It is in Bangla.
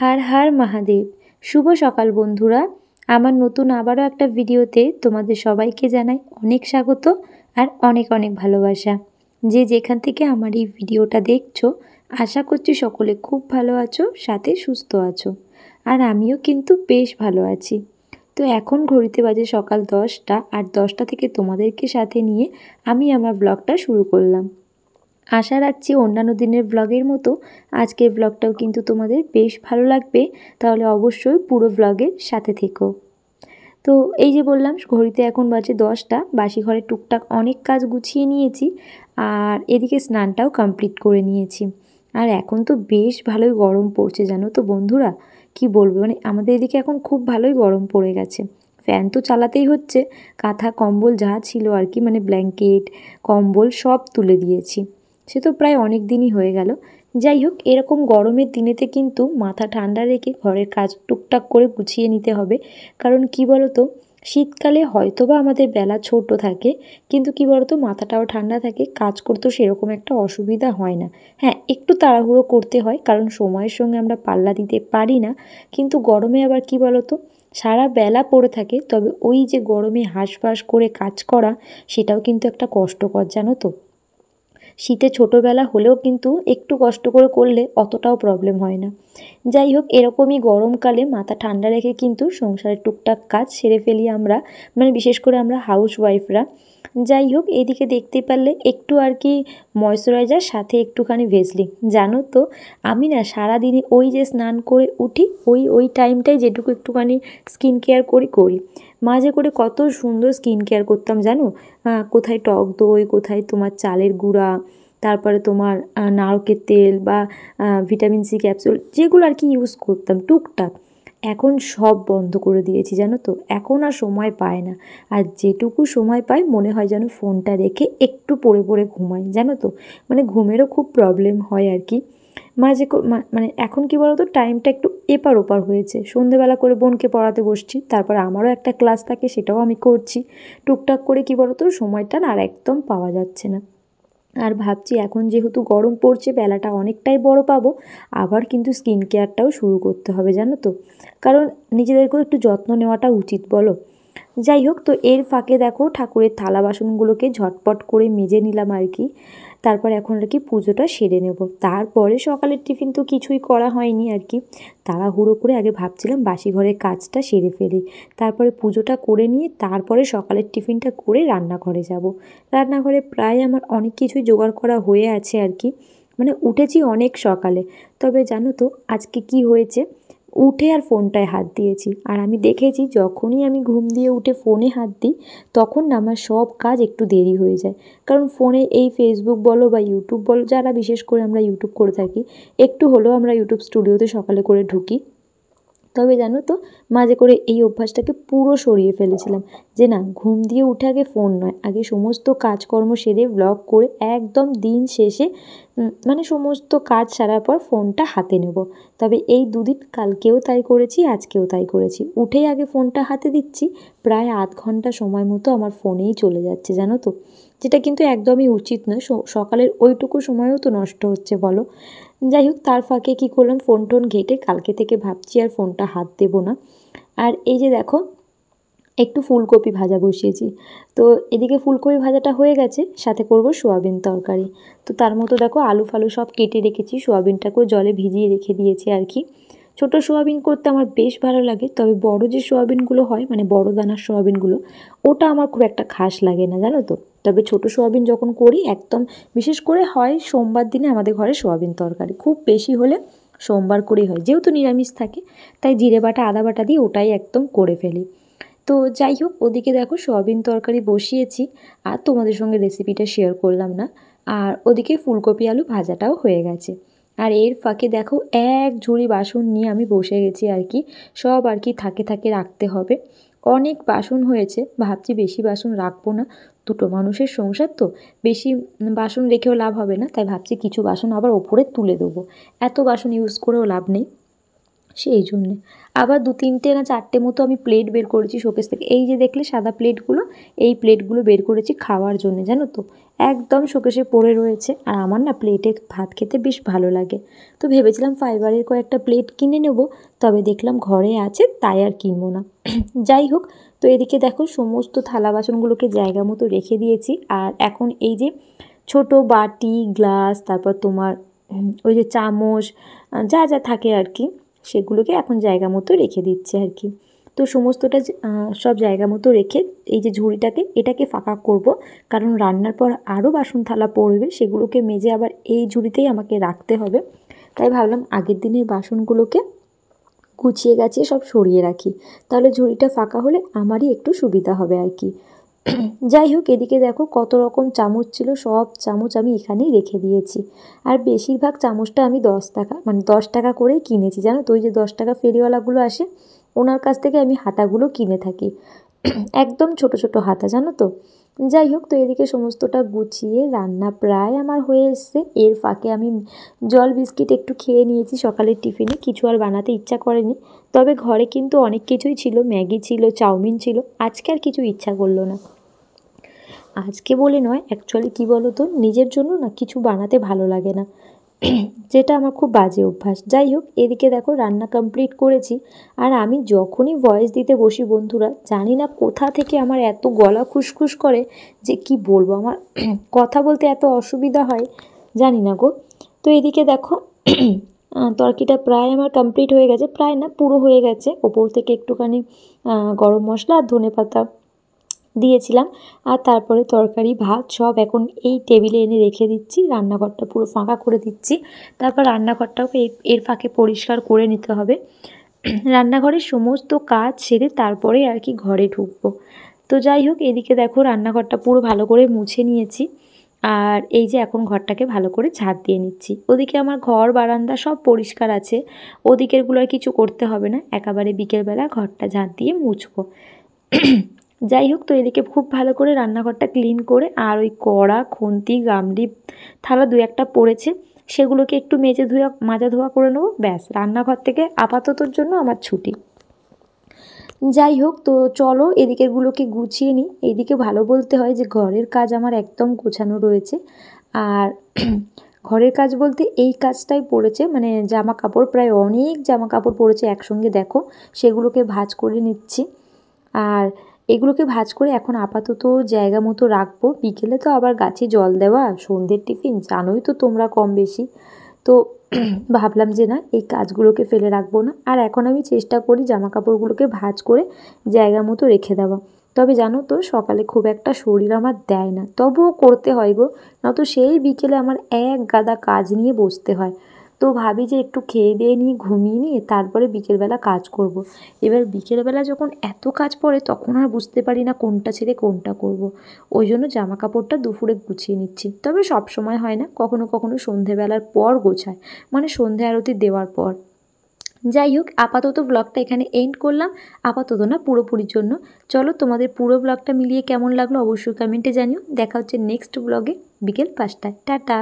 हर हर महादेव। शुभ सकाल बंधुरा, आमार नतून आबारो एक भिडियोते तोमादेर सबाइके जानाई अनेक स्वागत और अनेक अनेक भालोबासा। जे जेखान थेके आमार एई भिडियोटा देखछो आशा करछि सकले खूब भालो आछो, साथे सुस्थ आछो और आमिओ किन्तु बेश भालो आछि। तो एखन घड़िते बाजे सकाल 10टा और 10टा थेके तोमादेरके साथे निये आमी आमार ब्लगटा शुरू करलाम। आशा राखছি अन्यान्य दिनेर ब्लगेर मतो आजकेर ब्लगटाও কিন্তু তোমাদের বেশ ভালো লাগবে, তাহলে অবশ্যই পুরো ব্লগের সাথে থেকো। তো এই যে বললাম ঘড়িতে এখন বাজে 10টা, বাসি ঘরে টুকটাক অনেক কাজ গুছিয়ে নিয়েছি আর এদিকে স্নানটাও কমপ্লিট করে নিয়েছি। আর এখন তো বেশ ভালোই গরম পড়ছে জানো তো বন্ধুরা, কি বলবো মানে আমাদের এদিকে এখন খুব ভালোই গরম পড়ে গেছে। ফ্যান তো চালাতেই হচ্ছে, কাঁথা কম্বল যা ছিল আর কি মানে ব্ল্যাঙ্কেট কম্বল সব তুলে দিয়েছি। সে তো প্রায় অনেক দিনই হয়ে গেল। যাই হোক, এরকম গরমের দিনেতে কিন্তু মাথা ঠান্ডা রেখে ঘরের কাজ টুকটাক করে গুছিয়ে নিতে হবে। কারণ কি বলতো, শীতকালে হয়তোবা আমাদের বেলা ছোট থাকে, কিন্তু কি বলতো মাথাটাও ঠান্ডা থাকে, কাজ করতেও সেরকম একটা অসুবিধা হয় না। হ্যাঁ, একটু তাড়াহুড়ো করতে হয় কারণ সময়ের সঙ্গে আমরা পাল্লা দিতে পারি না। কিন্তু গরমে আবার কি বলতো, সারা বেলা পড়ে থাকে, তবে ওই যে গরমে হাঁসফাঁস করে কাজ করা সেটাও কিন্তু একটা কষ্টকর জানো তো। শীতে ছোটোবেলা হলেও কিন্তু একটু কষ্ট করে করলে অতটাও প্রবলেম হয় না। যাই হোক, এরকমই গরমকালে মাথা ঠান্ডা রেখে কিন্তু সংসারের টুকটাক কাজ সেরে ফেলি আমরা, মানে বিশেষ করে আমরা হাউস ওয়াইফরা। যাই হোক, এদিকে দেখতে পারলে একটু আর কি ময়শ্চারাইজার সাথে একটুখানি ভেসলিন। জানো তো আমি না সারাদিনে ওই যে স্নান করে উঠি ওই টাইমটাই যেটুকু একটুখানি স্কিন কেয়ার করি। মাঝে করে কত সুন্দর স্কিন কেয়ার করতাম জানো, কোথায় টক দই, কোথায় তোমার চালের গুঁড়া, তারপরে তোমার নারকেল তেল বা ভিটামিন সি ক্যাপসুল যেগুলো আর কি ইউজ করতাম টুকটাক। এখন সব বন্ধ করে দিয়েছি জানো তো, এখন আর সময় পায় না। আর যেটুকু সময় পাই মনে হয় যেন ফোনটা রেখে একটু পড়ে ঘুমাই জানো তো, মানে ঘুমেরও খুব প্রবলেম হয় আর কি। মাঝে মানে এখন কি বলতো টাইমটা একটু এপার ওপার হয়েছে, সন্ধেবেলা করে বোনকে পড়াতে বসছি, তারপর আমারও একটা ক্লাস থাকে সেটাও আমি করছি টুকটাক করে। কি বলতো সময়টা না আর একদম পাওয়া যাচ্ছে না। আর ভাবছি এখন যেহেতু গরম পড়ছে বেলাটা অনেকটাই বড় পাবো, আবার কিন্তু স্কিন কেয়ারটাও শুরু করতে হবে জানো তো, কারণ নিজেদেরকেও একটু যত্ন নেওয়াটা উচিত বলো। যাই হোক, তো এর ফাঁকে দেখো ঠাকুরের থালা বাসনগুলোকে ঝটপট করে মেজে নিলাম আর কি। তারপর এখন আর কি পুজোটা সেরে নেব। তারপরে সকালের টিফিন তো কিছুই করা হয়নি আর কি, তাড়াহুড়ো করে আগে ভাবছিলাম বাসি ঘরের কাজটা সেরে ফেলি, তারপরে পুজোটা করে নিয়ে তারপরে সকালের টিফিনটা করে রান্নাঘরে যাব। রান্নাঘরে প্রায় আমার অনেক কিছুই জোগাড় করা হয়ে আছে আর কি, মানে উঠেছি অনেক সকালে। তবে জানো তো আজকে কি হয়েছে, উঠে আর ফোনটায় হাত দিয়েছি। আর আমি দেখেছি যখনই আমি ঘুম দিয়ে উঠে ফোনে হাত দিই তখন না আমার সব কাজ একটু দেরি হয়ে যায়। কারণ ফোনে এই ফেসবুক বলো বা ইউটিউব বলো, যারা বিশেষ করে আমরা ইউটিউব করে থাকি, একটু হলেও আমরা ইউটিউব স্টুডিওতে সকালে করে ঢুকি। তবে জানো তো মাঝে করে এই অভ্যাসটাকে পুরো সরিয়ে ফেলেছিলাম, যে না ঘুম দিয়ে উঠে আগে ফোন নয়, আগে সমস্ত কাজকর্ম সেরে ব্লগ করে একদম দিন শেষে মানে সমস্ত কাজ সারার পর ফোনটা হাতে নেব। তবে এই দুদিন কালকেও তাই করেছি, আজকেও তাই করেছি। উঠেই আগে ফোনটা হাতে দিচ্ছি, প্রায় আধ ঘন্টা সময় মতো আমার ফোনেই চলে যাচ্ছে জানো তো, যেটা কিন্তু একদমই উচিত নয়। সকালের ওইটুকু সময়ও তো নষ্ট হচ্ছে বলো। যাই হোক, তার ফাঁকে কী করলাম, ফোন টোন ঘেঁটে কালকে থেকে ভাবছি আর ফোনটা হাত দেবো না। আর এই যে দেখো একটু ফুলকপি ভাজা বসিয়েছি, তো এদিকে ফুলকপি ভাজাটা হয়ে গেছে, সাথে করব সোয়াবিন তরকারি। তো তার মতো দেখো আলু ফালু সব কেটে রেখেছি, সোয়াবিনটাকেও জলে ভিজিয়ে রেখে দিয়েছি আর কি। ছোটো সোয়াবিন করতে আমার বেশ ভালো লাগে, তবে বড় যে সোয়াবিনগুলো হয় মানে বড় দানার সোয়াবিনগুলো, ওটা আমার খুব একটা খাস লাগে না জানো তো। তবে ছোটো সোয়াবিন যখন করি একদম বিশেষ করে হয় সোমবার দিনে আমাদের ঘরে সোয়াবিন তরকারি, খুব বেশি হলে সোমবার করেই হয়, যেহেতু নিরামিষ থাকে তাই জিরে বাটা আদা বাটা দিয়ে ওটাই একদম করে ফেলি। তো যাই হোক, ওদিকে দেখো সোয়াবিন তরকারি বসিয়েছি আর তোমাদের সঙ্গে রেসিপিটা শেয়ার করলাম না। আর ওদিকে ফুলকপি আলু ভাজাটাও হয়ে গেছে। আর এর ফাঁকে দেখো এক ঝুড়ি বাসন নিয়ে আমি বসে গেছি আর কি, সব আর কি থাকে রাখতে হবে। অনেক বাসন হয়েছে, ভাবছি বেশি বাসন রাখবো না, দুটো মানুষের সংসার তো, বেশি বাসন রেখেও লাভ হবে না, তাই ভাবছি কিছু বাসন আবার ওপরে তুলে দেবো, এত বাসন ইউজ করেও লাভ নেই। সেই জন্যে আবার 2-3টে না 4টে মতো আমি প্লেট বের করেছি শোকেস থেকে। এই যে দেখলে সাদা প্লেটগুলো, এই প্লেটগুলো বের করেছি খাওয়ার জন্য, জানো তো একদম শোকেসে পড়ে রয়েছে। আর আমার না প্লেটে ভাত খেতে বেশ ভালো লাগে, তো ভেবেছিলাম ফাইবারের কয়েকটা প্লেট কিনে নেব, তবে দেখলাম ঘরে আছে তাই আর কিনবো না। যাই হোক, তো এদিকে দেখো সমস্ত থালা বাসনগুলোকে জায়গা মতো রেখে দিয়েছি। আর এখন এই যে ছোট বাটি, গ্লাস, তারপর তোমার ওই যে চামচ, যা যা থাকে আর কি, সেগুলোকে এখন জায়গা মতো রেখে দিচ্ছে আর কি। তো সমস্তটা সব জায়গা মতো রেখে এই যে এটাকে ফাঁকা করব, কারণ রান্নার পর আরও বাসন থালা পড়বে, সেগুলোকে মেজে আবার এই ঝুড়িতেই আমাকে রাখতে হবে। তাই ভাবলাম আগের দিনের বাসনগুলোকে গুছিয়ে গাছিয়ে সব সরিয়ে রাখি, তাহলে ঝুড়িটা ফাঁকা হলে আমারই একটু সুবিধা হবে আর কি। যাই হোক, এদিকে দেখো কত রকম চামচ ছিল, সব চামচ আমি এখানেই রেখে দিয়েছি। আর বেশিরভাগ চামচটা আমি 10 টাকা, মানে 10 টাকা করেই কিনেছি, জানো তো ওই যে 10 টাকা ফেরিওয়ালাগুলো আসে, ওনার কাছ থেকে আমি হাতাগুলো কিনে থাকি। একদম ছোট ছোট হাতা, জানো তো। যাই হোক, তো এদিকে সমস্তটা গুছিয়ে রান্না প্রায় আমার হয়ে এসছে। এর ফাঁকে আমি জল বিস্কিট একটু খেয়ে নিয়েছি সকালের টিফিনে, কিছু আর বানাতে ইচ্ছা করেনি। তবে ঘরে কিন্তু অনেক কিছুই ছিল, ম্যাগি ছিল, চাউমিন ছিল, আজকে আর কিছু ইচ্ছা করলো না। আজকে বলে নয়, অ্যাকচুয়ালি কী বলো তো, নিজের জন্য না কিছু বানাতে ভালো লাগে না, যেটা আমার খুব বাজে অভ্যাস। যাই হোক, এদিকে দেখো রান্না কমপ্লিট করেছি। আর আমি যখনই ভয়েস দিতে বসি বন্ধুরা, জানি না কোথা থেকে আমার এত গলা খুসখুস করে যে কি বলবো, আমার কথা বলতে এত অসুবিধা হয় জানি না গো। তো এদিকে দেখো তরকিটা প্রায় আমার কমপ্লিট হয়ে গেছে, প্রায় না পুরো হয়ে গেছে। ওপর থেকে একটুখানি গরম মশলা আর ধনেপাতা দিয়েছিলাম। আর তারপরে তরকারি ভাত সব এখন এই টেবিলে এনে রেখে দিচ্ছি, রান্নাঘরটা পুরো ফাঁকা করে দিচ্ছি। তারপর রান্নাঘরটাকে এর ফাঁকে পরিষ্কার করে নিতে হবে। রান্নাঘরের সমস্ত কাজ সেরে তারপরে আর কি ঘরে ঢুকবো। তো যাই হোক, এদিকে দেখো রান্নাঘরটা পুরো ভালো করে মুছে নিয়েছি। আর এই যে এখন ঘরটাকে ভালো করে ঝাড় দিয়ে নিচ্ছি। ওদিকে আমার ঘর বারান্দা সব পরিষ্কার আছে, ওদিকেরগুলো আর কিছু করতে হবে না, একেবারে বিকেলবেলা ঘরটা ঝাড় দিয়ে মুছবো। যাই হোক, তো এদিকে খুব ভালো করে রান্নাঘরটা ক্লিন করে, আর ওই কড়া, খুন্তি, গামলি, থালা 2-1টা পড়েছে, সেগুলোকে একটু মাজা ধোয়া করে নেবো, ব্যাস রান্নাঘর থেকে আপাততর জন্য আমার ছুটি। যাই হোক, তো চলো এদিকেরগুলোকে গুছিয়ে নিই। এইদিকে ভালো বলতে হয় যে ঘরের কাজ আমার একদম গোছানো রয়েছে। আর ঘরের কাজ বলতে এই কাজটাই পড়েছে, মানে জামা কাপড়, প্রায় অনেক জামা কাপড় পড়েছে একসঙ্গে, দেখো সেগুলোকে ভাঁজ করে নিচ্ছি। আর এগুলোকে ভাঁজ করে এখন আপাতত জায়গা মতো রাখবো, বিকেলে তো আবার গাছে জল দেওয়া, সন্ধ্যের টিফিন জানোই তো তোমরা কম বেশি। তো ভাবলাম যে না, এই কাজগুলোকে ফেলে রাখবো না। আর এখন আমি চেষ্টা করি জামা কাপড়গুলোকে ভাঁজ করে জায়গা মতো রেখে দেওয়া। তবে জানো তো সকালে খুব একটা শরীর আমার দেয় না, তবুও করতে হয় গো, নয়তো সেই বিকেলে আমার এক গাদা কাজ নিয়ে বসতে হয়। তো ভাবি যে একটু খেয়ে দিয়ে নিয়ে ঘুমিয়ে নিয়ে তারপরে বিকেলবেলা কাজ করব। এবার বিকেলবেলা যখন এত কাজ পড়ে তখন আর বুঝতে পারি না কোনটা ছেড়ে কোনটা করব। ওই জন্য জামা কাপড়টা দুপুরে গুছিয়ে নিচ্ছি, তবে সব সময় হয় না, কখনো কখনো সন্ধেবেলার পর গোছায়, মানে সন্ধে আরতি দেওয়ার পর। যাই হোক, আপাতত ব্লগটা এখানে এন্ড করলাম, আপাতত না পুরোপুরির জন্য। চলো তোমাদের পুরো ব্লগটা মিলিয়ে কেমন লাগলো অবশ্যই কমেন্টে জানিও। দেখা হচ্ছে নেক্সট ব্লগে বিকেল 5টায়। টাটা।